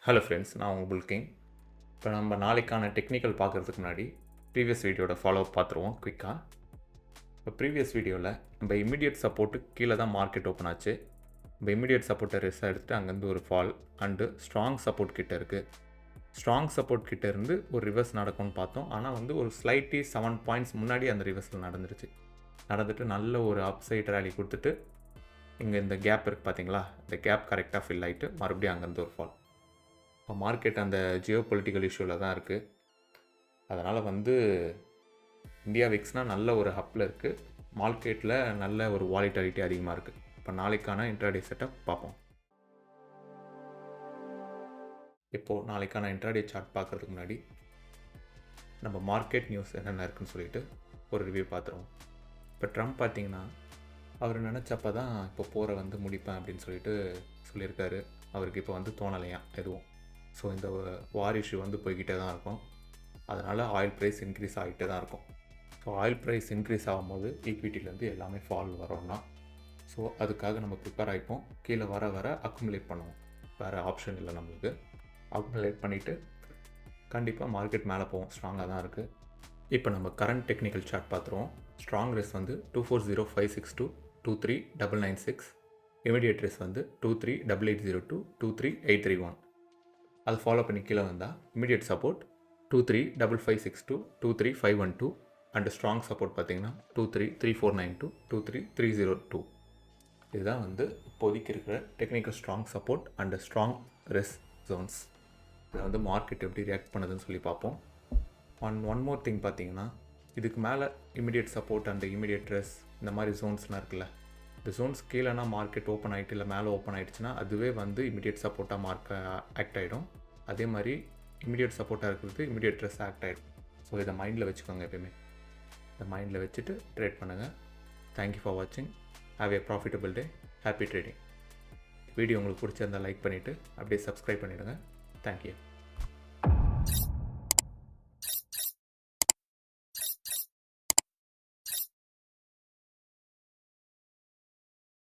Hello friends, நான் உங்கள் புல்கிங். இப்போ நம்ம நாளைக்கான டெக்னிக்கல் பார்க்குறதுக்கு முன்னாடி ப்ரீவியஸ் வீடியோட ஃபாலோ அப் பார்த்துருவோம் குயிக்காக. இப்போ ப்ரீவியஸ் வீடியோவில் நம்ம இமிடியேட் சப்போர்ட்டுக்கு கீழே தான் மார்க்கெட் ஓப்பன் ஆச்சு. நம்ம இமிடியேட் சப்போர்ட்டை ரெஸ்ட் எடுத்துகிட்டு அங்கேருந்து ஒரு ஃபால் அண்டு ஸ்ட்ராங் சப்போர்ட் கிட்டே இருக்குது. ஸ்ட்ராங் சப்போர்ட் கிட்டே இருந்து ஒரு ரிவர்ஸ் நடக்கும்னு பார்த்தோம். ஆனால் வந்து ஒரு ஸ்லைட்லி 7 பாயிண்ட்ஸ் முன்னாடி அந்த ரிவர்ஸில் நடந்துருச்சு. நடந்துட்டு நல்ல ஒரு அப்சைட் ரேலி கொடுத்துட்டு இங்கே இந்த கேப் இருக்குது பார்த்தீங்களா, இந்த கேப் கரெக்டாக ஃபில் ஆகிட்டு மறுபடியும் அங்கேருந்து ஒரு ஃபால். இப்போ மார்க்கெட் அந்த ஜியோ பொலிட்டிக்கல் இஷ்யூவில் தான் இருக்குது. அதனால் வந்து இந்தியா விக்ஸ்னால் நல்ல ஒரு ஹப்பில் இருக்குது. மார்க்கெட்டில் நல்ல ஒரு வாலிட்டாலிட்டி அதிகமாக இருக்குது. இப்போ நாளைக்கான இன்ட்ராடே செட்டப் பார்ப்போம். இப்போது நாளைக்கான இன்ட்ராடே சார்ட் பார்க்குறதுக்கு முன்னாடி நம்ம மார்க்கெட் நியூஸ் என்னென்ன இருக்குதுன்னு சொல்லிட்டு ஒரு ரிவ்யூ பார்த்துருவோம். இப்போ ட்ரம்ப் பார்த்திங்கன்னா அவர் நினச்சப்போ தான் இப்போ போரை வந்து முடிப்பேன் அப்படின்னு சொல்லிட்டு சொல்லியிருக்காரு. அவருக்கு இப்போ வந்து தோணலையாம் எதுவும். ஸோ இந்த வார் இஷ்யூ வந்து போய்கிட்டே தான் இருக்கும். அதனால் ஆயில் ப்ரைஸ் இன்க்ரீஸ் ஆகிட்டே தான் இருக்கும். ஸோ ஆயில் ப்ரைஸ் இன்க்ரீஸ் ஆகும்போது ஈக்விட்டிலேருந்து எல்லாமே ஃபால் வரோம்னா, ஸோ அதுக்காக நம்ம ப்ரிப்பேர் ஆகிப்போம். கீழே வர வர அக்குமுலேட் பண்ணுவோம். வேறு ஆப்ஷன் இல்லை நம்மளுக்கு. அக்குமுலேட் பண்ணிவிட்டு கண்டிப்பாக மார்க்கெட் மேலே போவோம். ஸ்ட்ராங்காக தான் இருக்குது. இப்போ நம்ம கரண்ட் டெக்னிக்கல் சார்ட் பார்த்துருவோம். ஸ்ட்ராங் ரேஸ் வந்து 240562 23996. இமிடியேட் ரேஸ் வந்து 238802 23831. அது ஃபாலோ பண்ணி கீழே வந்தால் immediate support 235562 23512 and strong support பார்த்தீங்கன்னா 233492 23302. இதுதான் வந்து இப்போதைக்கு இருக்கிற technical strong support and strong rest Jones. இதை வந்து மார்க்கெட் எப்படி ரியாக்ட் பண்ணுதுன்னு சொல்லி பார்ப்போம். ஒன் மோர் திங் பார்த்தீங்கன்னா, இதுக்கு மேலே immediate support and immediate rest இந்த மாதிரி ஜோன்ஸ்லாம் இருக்குல்ல, இந்த ஜோன்ஸ் கீழேனா மார்க்கெட் ஓப்பன் ஆகிட்டு இல்லை மேலே ஓப்பன் ஆகிடுச்சுன்னா அதுவே வந்து இமிடியேட் சப்போர்ட்டாக ஆக்ட் ஆகிடும். அதே மாதிரி இமிடியேட் சப்போர்ட்டாக இருக்கிறது இமிடியேட் ரெஸ்ட் ஆக்ட் ஆகிடும். ஸோ இதை மைண்டில் வச்சுக்கோங்க. எப்பயுமே இதை மைண்டில் வச்சுட்டு ட்ரேட் பண்ணுங்கள். தேங்க்யூ ஃபார் வாட்சிங். Have a profitable day. Happy trading. Video உங்களுக்கு பிடிச்சிருந்தால் லைக் பண்ணிவிட்டு அப்படியே சப்ஸ்கிரைப் பண்ணிவிடுங்க. தேங்க்யூ.